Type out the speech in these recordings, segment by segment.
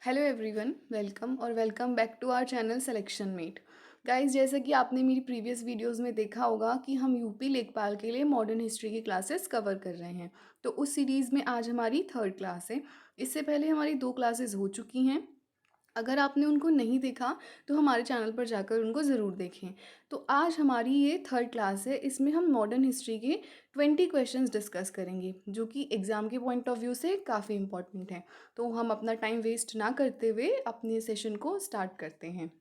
Hello everyone, welcome और welcome back to our channel selection mate. Guys, जैसा कि आपने मेरी प्रीवियस वीडियोस में देखा होगा कि हम यूपी लेखपाल के लिए मॉडर्न हिस्ट्री की क्लासेस कवर कर रहे हैं। तो उस सीरीज़ में आज हमारी थर्ड क्लास है। इससे पहले हमारी दो क्लासेस हो चुकी हैं। अगर आपने उनको नहीं देखा तो हमारे चैनल पर जाकर उनको ज़रूर देखें। तो आज हमारी ये थर्ड क्लास है। इसमें हम मॉडर्न हिस्ट्री के 20 क्वेश्चंस डिस्कस करेंगे जो कि एग्ज़ाम के पॉइंट ऑफ व्यू से काफ़ी इंपॉर्टेंट हैं। तो हम अपना टाइम वेस्ट ना करते हुए अपने सेशन को स्टार्ट करते हैं।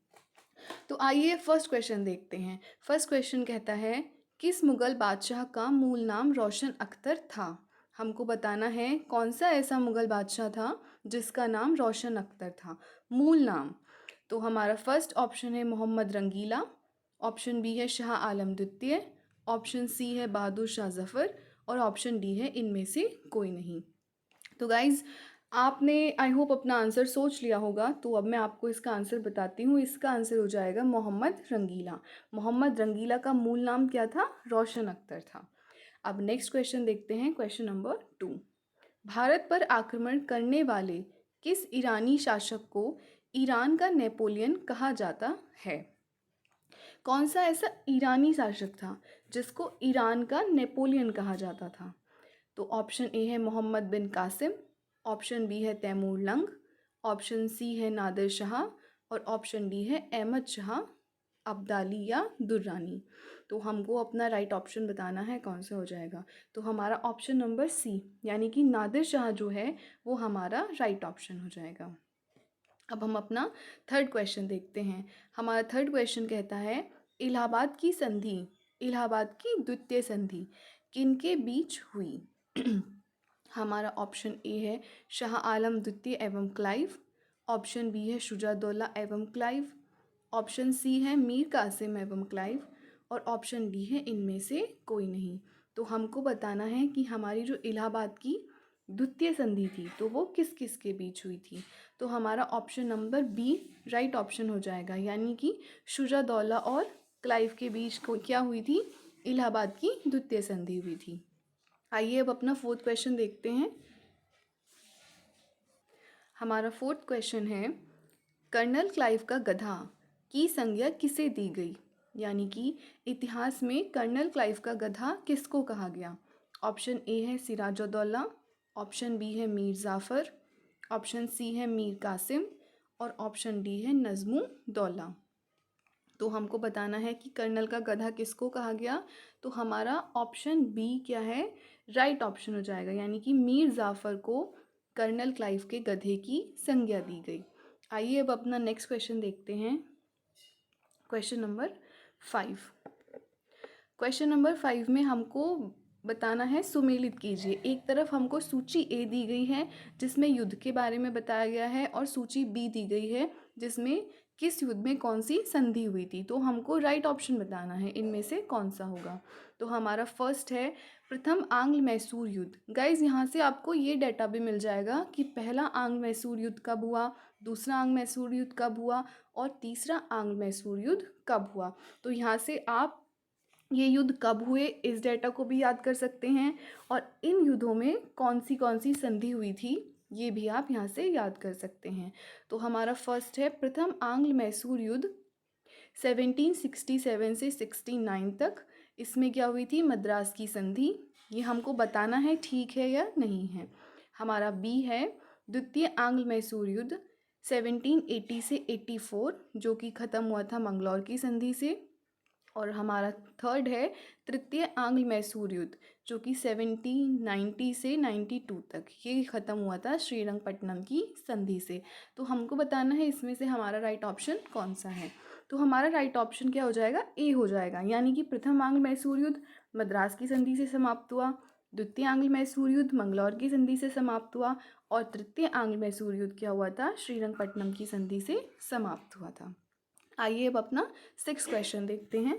तो आइए फर्स्ट क्वेश्चन देखते हैं। फर्स्ट क्वेश्चन कहता है, किस मुग़ल बादशाह का मूल नाम रोशन अख्तर था? हमको बताना है कौन सा ऐसा मुग़ल बादशाह था जिसका नाम रोशन अख्तर था। मूल नाम। तो हमारा फर्स्ट ऑप्शन है मोहम्मद रंगीला, ऑप्शन बी है शाह आलम द्वितीय, ऑप्शन सी है बहादुर शाह जफ़र और ऑप्शन डी है इनमें से कोई नहीं। तो गाइज़, आपने आई होप अपना आंसर सोच लिया होगा। तो अब मैं आपको इसका आंसर बताती हूँ। इसका आंसर हो जाएगा मोहम्मद रंगीला। मोहम्मद रंगीला का मूल नाम क्या था? रोशन अख्तर था। अब नेक्स्ट क्वेश्चन देखते हैं, क्वेश्चन नंबर 2। भारत पर आक्रमण करने वाले किस ईरानी शासक को ईरान का नेपोलियन कहा जाता है? कौन सा ऐसा ईरानी शासक था जिसको ईरान का नेपोलियन कहा जाता था? तो ऑप्शन ए है मोहम्मद बिन कासिम, ऑप्शन बी है तैमूर लंग, ऑप्शन सी है नादिर शाह और ऑप्शन डी है अहमद शाह अब्दाली या दुर्रानी। तो हमको अपना राइट ऑप्शन बताना है कौन सा हो जाएगा। तो हमारा ऑप्शन नंबर सी यानी कि नादिर शाह जो है वो हमारा राइट ऑप्शन हो जाएगा। अब हम अपना थर्ड क्वेश्चन देखते हैं। हमारा थर्ड क्वेश्चन कहता है, इलाहाबाद की संधि, इलाहाबाद की द्वितीय संधि किनके बीच हुई? हमारा ऑप्शन ए है शाह आलम द्वितीय एवं क्लाइव, ऑप्शन बी है शुजादौला एवं क्लाइव, ऑप्शन सी है मीर कासिम एवं क्लाइव और ऑप्शन डी है इनमें से कोई नहीं। तो हमको बताना है कि हमारी जो इलाहाबाद की द्वितीय संधि थी तो वो किस किस के बीच हुई थी। तो हमारा option number B right option हो जाएगा, यानी कि शुजादौला और क्लाइव के बीच को क्या हुई थी? इलाहाबाद की द्वितीय संधि हुई थी। आइए अब अपना फोर्थ क्वेश्चन देखते हैं। हमारा फोर्थ क्वेश्चन है, कर्नल क्लाइव का गधा की संज्ञा किसे दी गई? यानी कि इतिहास में कर्नल क्लाइव का गधा किसको कहा गया? ऑप्शन ए है सिराजुद्दौला, ऑप्शन बी है मीर जाफ़र, ऑप्शन सी है मीर कासिम और ऑप्शन डी है नज़्मु दौला। तो हमको बताना है कि कर्नल का गधा किसको कहा गया। तो हमारा ऑप्शन बी क्या है? राइट ऑप्शन हो जाएगा, यानी कि मीर जाफ़र को कर्नल क्लाइव के गधे की संज्ञा दी गई। आइए अब अपना नेक्स्ट क्वेश्चन देखते हैं, क्वेश्चन नंबर 5। क्वेश्चन नंबर 5 में हमको बताना है, सुमेलित कीजिए। एक तरफ हमको सूची ए दी गई है जिसमें युद्ध के बारे में बताया गया है और सूची बी दी गई है जिसमें किस युद्ध में कौन सी संधि हुई थी। तो हमको राइट ऑप्शन बताना है इनमें से कौन सा होगा। तो हमारा फर्स्ट है प्रथम आंग्ल मैसूर युद्ध। गाइज, यहाँ से आपको ये डाटा भी मिल जाएगा कि पहला आंग्ल मैसूर युद्ध कब हुआ, दूसरा आंग्ल मैसूर युद्ध कब हुआ और तीसरा आंग्ल मैसूर युद्ध कब हुआ। तो यहाँ से आप ये युद्ध कब हुए इस डेटा को भी याद कर सकते हैं और इन युद्धों में कौन सी संधि हुई थी ये भी आप यहाँ से याद कर सकते हैं। तो हमारा फर्स्ट है प्रथम आंग्ल मैसूर युद्ध 1767 से 69 तक। इसमें क्या हुई थी? मद्रास की संधि। ये हमको बताना है ठीक है या नहीं है। हमारा बी है द्वितीय आंग्ल मैसूर युद्ध 1780 से 84 जो कि ख़त्म हुआ था मंगलौर की संधि से। और हमारा थर्ड है तृतीय आंग्ल मैसूर युद्ध जो कि 1790 से 92 तक, ये ख़त्म हुआ था श्रीरंगपट्टनम की संधि से। तो हमको बताना है इसमें से हमारा राइट ऑप्शन कौन सा है। तो हमारा राइट ऑप्शन क्या हो जाएगा? ए हो जाएगा, यानी कि प्रथम आंग्ल मैसूर युद्ध मद्रास की संधि से समाप्त हुआ, द्वितीय आंग्ल मैसूर युद्ध मंगलौर की संधि से समाप्त हुआ और तृतीय आंग्ल मैसूर युद्ध क्या हुआ था? श्रीरंगपट्टनम की संधि से समाप्त हुआ था। आइए अब अपना 6 क्वेश्चन देखते हैं।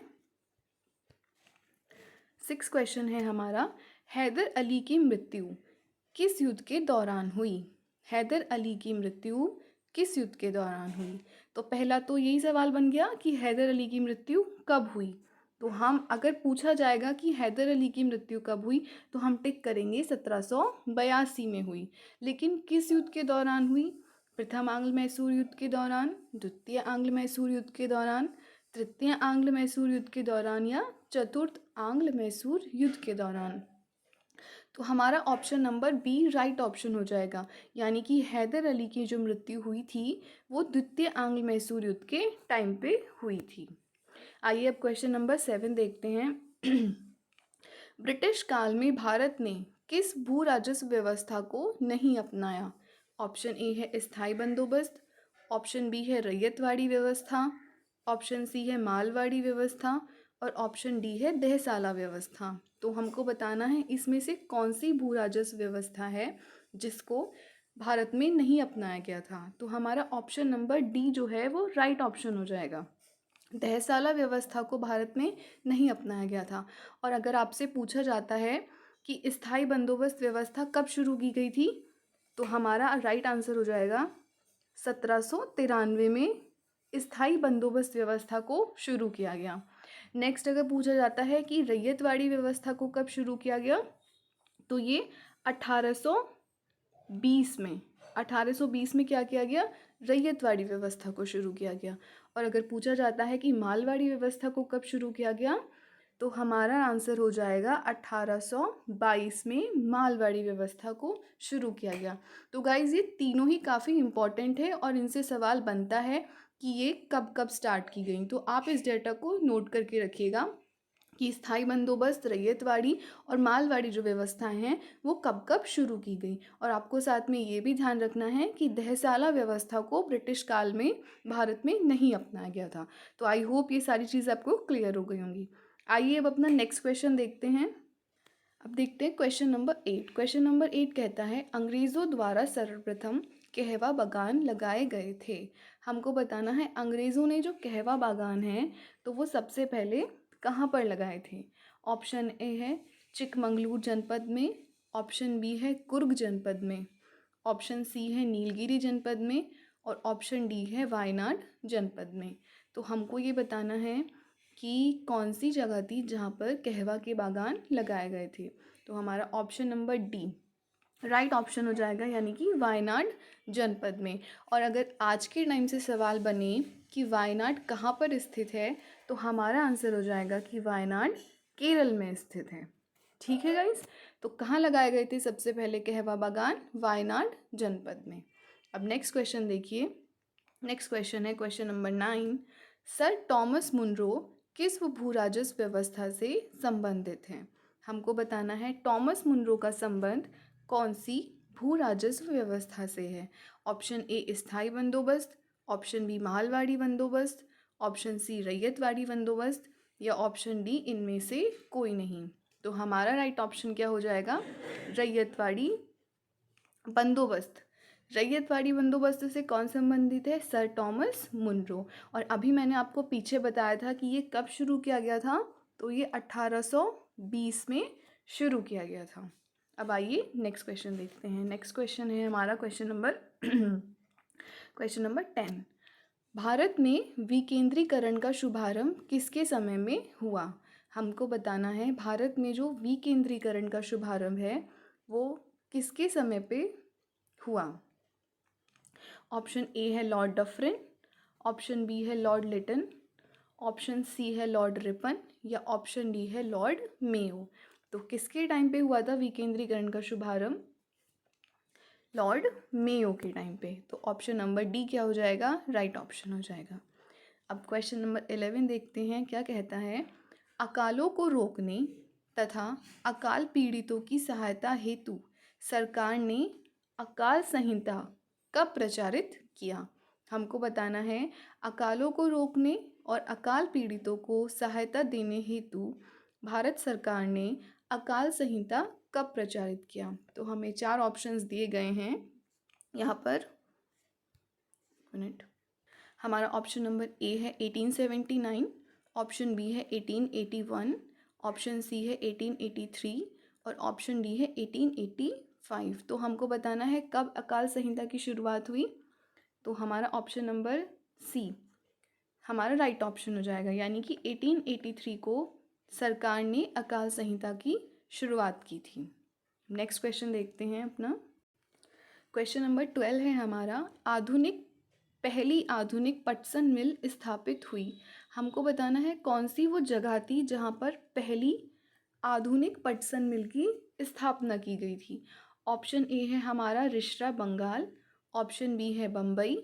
6 क्वेश्चन है हमारा, हैदर अली की मृत्यु किस युद्ध के दौरान हुई? हैदर अली की मृत्यु किस युद्ध के दौरान हुई? तो पहला तो यही सवाल बन गया कि हैदर अली की मृत्यु कब हुई। तो हम अगर पूछा जाएगा कि हैदर अली की मृत्यु कब हुई तो हम टिक करेंगे 1782 में हुई। लेकिन किस युद्ध के दौरान हुई? प्रथम आंग्ल मैसूर युद्ध के दौरान, द्वितीय आंग्ल मैसूर युद्ध के दौरान, तृतीय आंग्ल मैसूर युद्ध के दौरान या चतुर्थ आंग्ल मैसूर युद्ध के दौरान। तो हमारा option number B right option हो जाएगा, यानी कि हैदर अली की जो मृत्यु हुई थी वो द्वितीय आंग्ल मैसूर युद्ध के टाइम पे हुई थी। आइए अब क्वेश्चन नंबर 7 देखते हैं। ब्रिटिश काल में भारत ने किस भू राजस्व व्यवस्था को नहीं अपनाया? ऑप्शन ए है स्थायी बंदोबस्त, ऑप्शन बी है रैयतवाड़ी व्यवस्था, ऑप्शन सी है मालवाड़ी व्यवस्था और ऑप्शन डी है देहसाला व्यवस्था। तो हमको बताना है इसमें से कौन सी भू राजस्व व्यवस्था है जिसको भारत में नहीं अपनाया गया था। तो हमारा ऑप्शन नंबर डी जो है वो राइट ऑप्शन हो जाएगा। देहसाला व्यवस्था को भारत में नहीं अपनाया गया था। और अगर आपसे पूछा जाता है कि स्थायी बंदोबस्त व्यवस्था कब शुरू की गई थी, तो हमारा राइट आंसर हो जाएगा 1793 में स्थायी बंदोबस्त व्यवस्था को शुरू किया गया। नेक्स्ट अगर पूछा जाता है कि रैयतवाड़ी व्यवस्था को कब शुरू किया गया, तो ये 1820 में 1820 में क्या किया गया, रैयतवाड़ी व्यवस्था को शुरू किया गया। और अगर पूछा जाता है कि मालवाड़ी व्यवस्था को कब शुरू किया गया, तो हमारा आंसर हो जाएगा 1822 में मालवाड़ी व्यवस्था को शुरू किया गया। तो गाइज़ ये तीनों ही काफ़ी इम्पॉर्टेंट है और इनसे सवाल बनता है कि ये कब कब स्टार्ट की गई। तो आप इस डेटा को नोट करके रखिएगा कि स्थायी बंदोबस्त, रैयतवाड़ी और मालवाड़ी जो व्यवस्थाएं हैं वो कब कब शुरू की गई। और आपको साथ में ये भी ध्यान रखना है कि देहसाला व्यवस्था को ब्रिटिश काल में भारत में नहीं अपनाया गया था। तो आई होप ये सारी चीज़ आपको क्लियर हो गई होंगी। आइए अब अपना नेक्स्ट क्वेश्चन देखते हैं। अब देखते हैं क्वेश्चन नंबर 8। क्वेश्चन नंबर 8 कहता है अंग्रेज़ों द्वारा सर्वप्रथम कहवा बागान लगाए गए थे। हमको बताना है अंग्रेज़ों ने जो कहवा बागान है तो वो सबसे पहले कहाँ पर लगाए थे। ऑप्शन ए है चिकमंगलूर जनपद में, ऑप्शन बी है कुर्ग जनपद में, ऑप्शन सी है नीलगिरी जनपद में और ऑप्शन डी है वायनाड जनपद में। तो हमको ये बताना है कि कौन सी जगह थी जहाँ पर कहवा के बागान लगाए गए थे। तो हमारा option number D right option हो जाएगा, यानी कि वायनाड जनपद में। और अगर आज के टाइम से सवाल बने कि वायनाड कहाँ पर स्थित है, तो हमारा आंसर हो जाएगा कि वायनाड केरल में स्थित है। ठीक है गाइस, तो कहाँ लगाए गए थे सबसे पहले कहवा बागान? वायनाड जनपद में। अब नेक्स्ट क्वेश्चन देखिए। नेक्स्ट क्वेश्चन है question number 9। Sir Thomas Munro किस भू राजस्व व्यवस्था से संबंधित हैं? हमको बताना है टॉमस मुनरो का संबंध कौन सी भू राजस्व व्यवस्था से है। ऑप्शन ए स्थायी बंदोबस्त, ऑप्शन बी मालवाड़ी बंदोबस्त, ऑप्शन सी रैयतवाड़ी बंदोबस्त या ऑप्शन डी इनमें से कोई नहीं। तो हमारा राइट ऑप्शन क्या हो जाएगा? रैयतवाड़ी बंदोबस्त। रैयतवाड़ी बंदोबस्त से कौन संबंधित है? Sir Thomas Munro. और अभी मैंने आपको पीछे बताया था कि ये कब शुरू किया गया था, तो ये 1820 में शुरू किया गया था। अब आइए नेक्स्ट क्वेश्चन देखते हैं। नेक्स्ट क्वेश्चन है हमारा question number question number 10। Bharat में विकेंद्रीकरण का शुभारंभ किसके समय में हुआ? हमको बताना है भारत में जो विकेंद्रीकरण का शुभारंभ है वो किसके समय पे हुआ। ऑप्शन ए है लॉर्ड डफरिन, ऑप्शन बी है लॉर्ड लिटन, ऑप्शन सी है लॉर्ड रिपन या ऑप्शन डी है लॉर्ड मेयो। तो किसके टाइम पे हुआ था विकेंद्रीकरण का शुभारंभ? लॉर्ड मेयो के टाइम पे। तो ऑप्शन नंबर डी क्या हो जाएगा? राइट ऑप्शन हो जाएगा। अब क्वेश्चन नंबर 11 देखते हैं क्या कहता है। अकालों को रोकने तथा अकाल पीड़ितों की सहायता हेतु सरकार ने अकाल संहिता कब प्रचारित किया? हमको बताना है अकालों को रोकने और अकाल पीड़ितों को सहायता देने हेतु भारत सरकार ने अकाल संहिता कब प्रचारित किया। तो हमें 4 ऑप्शंस दिए गए हैं यहाँ पर। मिनट। हमारा ऑप्शन नंबर ए है 1879, ऑप्शन बी है 1881, ऑप्शन सी है 1883 और ऑप्शन डी है 1885। तो हमको बताना है कब अकाल संहिता की शुरुआत हुई। तो हमारा ऑप्शन नंबर सी हमारा राइट ऑप्शन हो जाएगा, यानी कि 1883 को सरकार ने अकाल संहिता की शुरुआत की थी। नेक्स्ट क्वेश्चन देखते हैं अपना। क्वेश्चन नंबर 12 है हमारा, पहली आधुनिक पटसन मिल स्थापित हुई। हमको बताना है कौन सी वो जगह थी जहाँ पर पहली आधुनिक पटसन मिल की स्थापना की गई थी। ऑप्शन ए है हमारा रिश्रा बंगाल, ऑप्शन बी है बम्बई,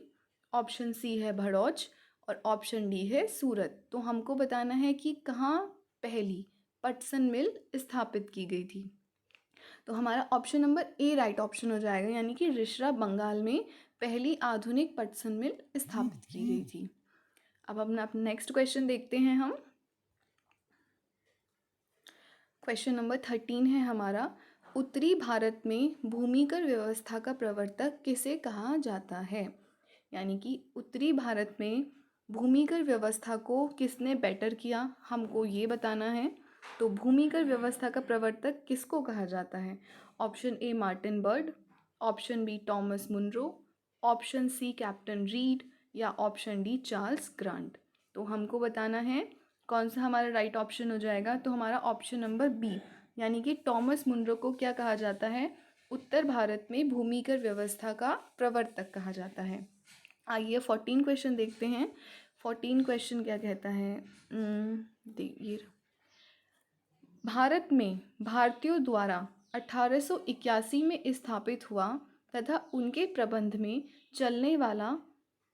ऑप्शन सी है भड़ौच और ऑप्शन डी है सूरत। तो हमको बताना है कि कहाँ पहली पटसन मिल स्थापित की गई थी। तो हमारा option number A right option हो जाएगा, यानी कि रिश्रा बंगाल में पहली आधुनिक पटसन मिल स्थापित की गई थी। अब अपना नेक्स्ट क्वेश्चन देखते हैं हम। क्वेश्चन नंबर 13 है हमारा, उत्तरी भारत में भूमिकर व्यवस्था का प्रवर्तक किसे कहा जाता है। यानी कि उत्तरी भारत में भूमिकर व्यवस्था को किसने बेटर किया, हमको ये बताना है। तो भूमिकर व्यवस्था का प्रवर्तक किसको कहा जाता है। Option A Martin Bird, option B Thomas Munro, option C Captain Reed या ऑप्शन डी चार्ल्स ग्रांट। तो हमको बताना है कौन सा हमारा राइट ऑप्शन हो जाएगा। तो हमारा ऑप्शन नंबर बी, यानी कि टॉमस मुनरो को क्या कहा जाता है, उत्तर भारत में भूमिकर व्यवस्था का प्रवर्तक कहा जाता है। आइए 14 क्वेश्चन देखते हैं। 14 क्वेश्चन क्या कहता है, देखिए, भारत में भारतीयों द्वारा 1881 में स्थापित हुआ तथा उनके प्रबंध में चलने वाला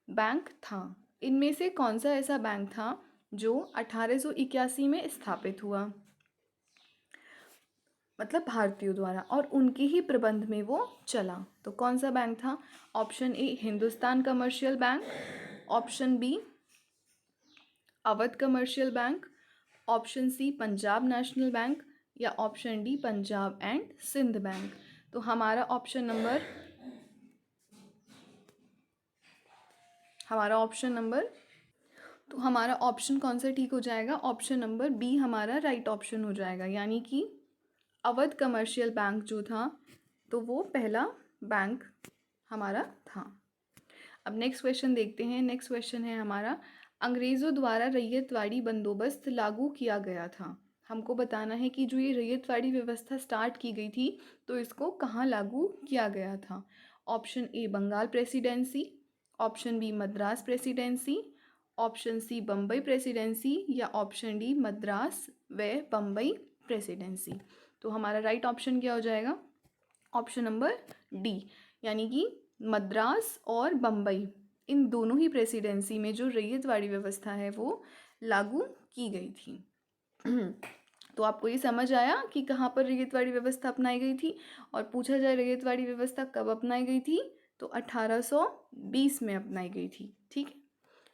बैंक था। इनमें से कौन सा ऐसा बैंक था जो 1881 में स्थापित हुआ, मतलब भारतीयों द्वारा, और उनके ही प्रबंध में वो चला। तो कौन सा बैंक था। Option A Hindustan commercial bank, option B Awadh commercial bank, option C Punjab national bank या option D Punjab and Sindh bank. तो हमारा ऑप्शन कौन सा ठीक हो जाएगा। ऑप्शन नंबर बी हमारा राइट ऑप्शन हो जाएगा, यानी कि अवध कमर्शियल बैंक जो था तो वो पहला बैंक हमारा था। अब नेक्स्ट क्वेश्चन देखते हैं। नेक्स्ट क्वेश्चन है हमारा, अंग्रेज़ों द्वारा रैयतवाड़ी बंदोबस्त लागू किया गया था। हमको बताना है कि जो ये रैयतवाड़ी व्यवस्था स्टार्ट की गई थी तो इसको कहाँ लागू किया गया था। Option A Bengal presidency, option B Madras presidency, option C Bombay presidency या ऑप्शन डी मद्रास व बम्बई प्रेसिडेंसी। तो हमारा राइट ऑप्शन क्या हो जाएगा, ऑप्शन नंबर डी, यानी कि मद्रास और बम्बई इन दोनों ही प्रेसिडेंसी में जो रैयतवाड़ी व्यवस्था है वो लागू की गई थी। तो आपको ये समझ आया कि कहाँ पर रैयतवाड़ी व्यवस्था अपनाई गई थी। और पूछा जाए रैयतवाड़ी व्यवस्था कब अपनाई गई थी, तो 1820 में अपनाई गई थी। ठीक है,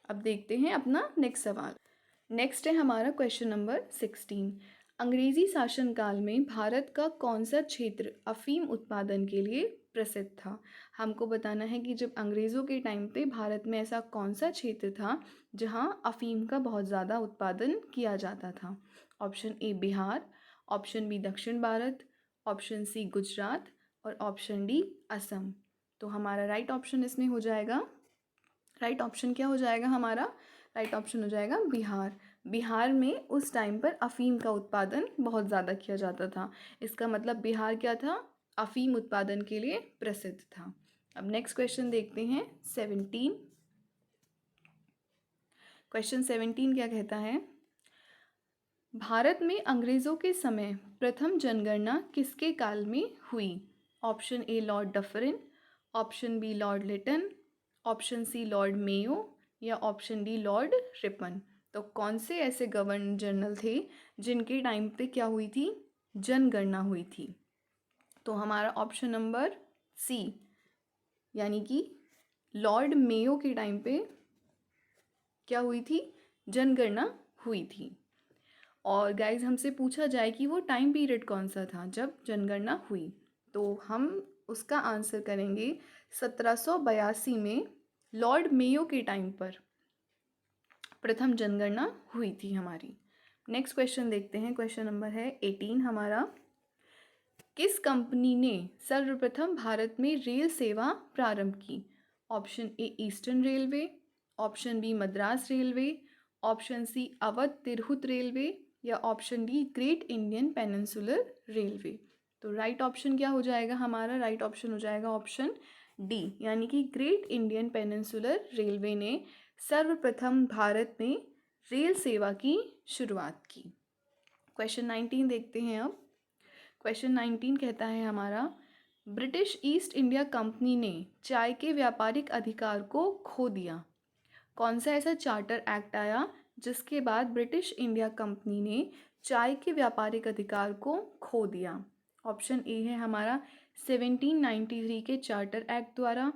अब देखते हैं अपना नेक्स्ट सवाल। नेक्स्ट है हमारा क्वेश्चन नंबर 16। अंग्रेजी शासनकाल में भारत का कौन सा क्षेत्र अफीम उत्पादन के लिए प्रसिद्ध था। हमको बताना है कि जब अंग्रेज़ों के टाइम पे भारत में ऐसा कौन सा क्षेत्र था जहां अफीम का बहुत ज़्यादा उत्पादन किया जाता था। Option A Bihar, option B दक्षिण भारत, ऑप्शन सी गुजरात और ऑप्शन डी असम। तो हमारा राइट ऑप्शन इसमें हो जाएगा, राइट ऑप्शन क्या हो जाएगा हमारा, राइट ऑप्शन हो जाएगा बिहार। बिहार में उस टाइम पर अफ़ीम का उत्पादन बहुत ज़्यादा किया जाता था। इसका मतलब बिहार क्या था, अफ़ीम उत्पादन के लिए प्रसिद्ध था। अब नेक्स्ट क्वेश्चन देखते हैं 17। क्वेश्चन 17 क्या कहता है, भारत में अंग्रेज़ों के समय प्रथम जनगणना किसके काल में हुई। Option A Lord Dufferin, option B Lord Lytton, option C Lord Mayo या ऑप्शन डी लॉर्ड रिपन। तो कौन से ऐसे गवर्नर जनरल थे जिनके टाइम पे क्या हुई थी, जनगणना हुई थी। तो हमारा ऑप्शन नंबर सी, यानी कि लॉर्ड मेयो के टाइम पे क्या हुई थी, जनगणना हुई थी। और गाइज हमसे पूछा जाए कि वो टाइम पीरियड कौन सा था जब जनगणना हुई, तो हम उसका आंसर करेंगे 1782 में लॉर्ड मेयो के टाइम पर प्रथम जनगणना हुई थी हमारी। नेक्स्ट क्वेश्चन देखते हैं। क्वेश्चन नंबर है 18 हमारा, किस कंपनी ने सर्वप्रथम भारत में रेल सेवा प्रारंभ की। Option A Eastern Railway, option B Madras railway, option C Awadh Tirhut railway या option D Great Indian Peninsular Railway. तो राइट ऑप्शन क्या हो जाएगा हमारा, राइट ऑप्शन हो जाएगा ऑप्शन डी यानी कि ग्रेट इंडियन पेनिनसुलर रेलवे ने सर्वप्रथम भारत में रेल सेवा की शुरुआत की। क्वेश्चन 19 देखते हैं अब। क्वेश्चन 19 कहता है हमारा, ब्रिटिश ईस्ट इंडिया कंपनी ने चाय के व्यापारिक अधिकार को खो दिया। कौन सा ऐसा चार्टर एक्ट आया जिसके बाद ब्रिटिश इंडिया कंपनी ने चाय के व्यापारिक अधिकार को खो दिया? ऑप्शन ए है हमारा 1793 के चार्टर एक्ट द्वारा,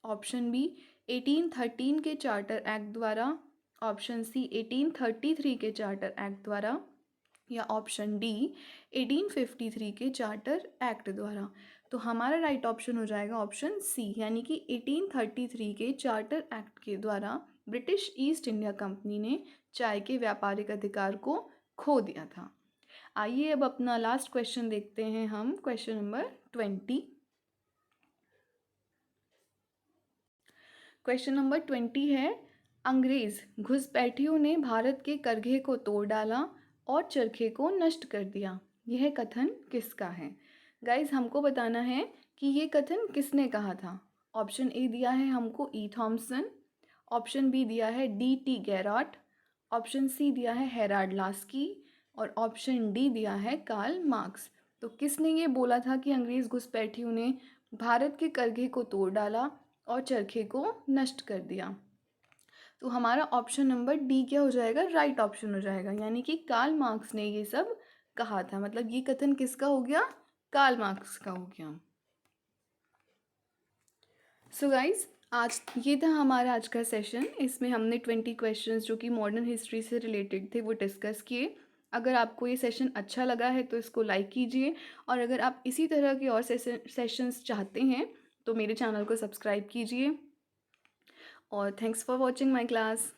ऑप्शन बी 1813 के चार्टर एक्ट द्वारा, ऑप्शन सी 1833 के चार्टर एक्ट द्वारा, या ऑप्शन डी 1853 के चार्टर एक्ट द्वारा। तो हमारा राइट ऑप्शन हो जाएगा ऑप्शन सी, यानी कि 1833 के चार्टर एक्ट के द्वारा ब्रिटिश ईस्ट इंडिया कंपनी ने चाय के व्यापारिक अधिकार को खो दिया था। आइए अब अपना लास्ट क्वेश्चन देखते हैं हम, क्वेश्चन नंबर 20। क्वेश्चन नंबर 20 है, अंग्रेज घुसपैठियों ने भारत के करघे को तोड़ डाला और चरखे को नष्ट कर दिया। यह कथन किसका है? गाइज हमको बताना है कि ये कथन किसने कहा था। ऑप्शन ए दिया है हमको ई थॉम्सन, ऑप्शन बी दिया है डी टी गैराट, ऑप्शन सी दिया है हेराल्ड लास्की और ऑप्शन डी दिया है कार्ल मार्क्स। तो किसने ये बोला था कि अंग्रेज़ घुसपैठियों ने भारत के करघे को तोड़ डाला और चरखे को नष्ट कर दिया? तो हमारा ऑप्शन नंबर डी क्या हो जाएगा? राइट ऑप्शन हो जाएगा, यानी कि कार्ल मार्क्स ने ये सब कहा था। मतलब ये कथन किसका हो गया? कार्ल मार्क्स का हो गया। सो गाइज आज ये था हमारा आज का सेशन। इसमें हमने 20 क्वेश्चंस जो कि मॉडर्न हिस्ट्री से रिलेटेड थे वो डिस्कस किए। अगर आपको ये सेशन अच्छा लगा है तो इसको लाइक कीजिए, और अगर आप इसी तरह के और सेशंस चाहते हैं तो मेरे चैनल को सब्सक्राइब कीजिए। और thanks for watching my class.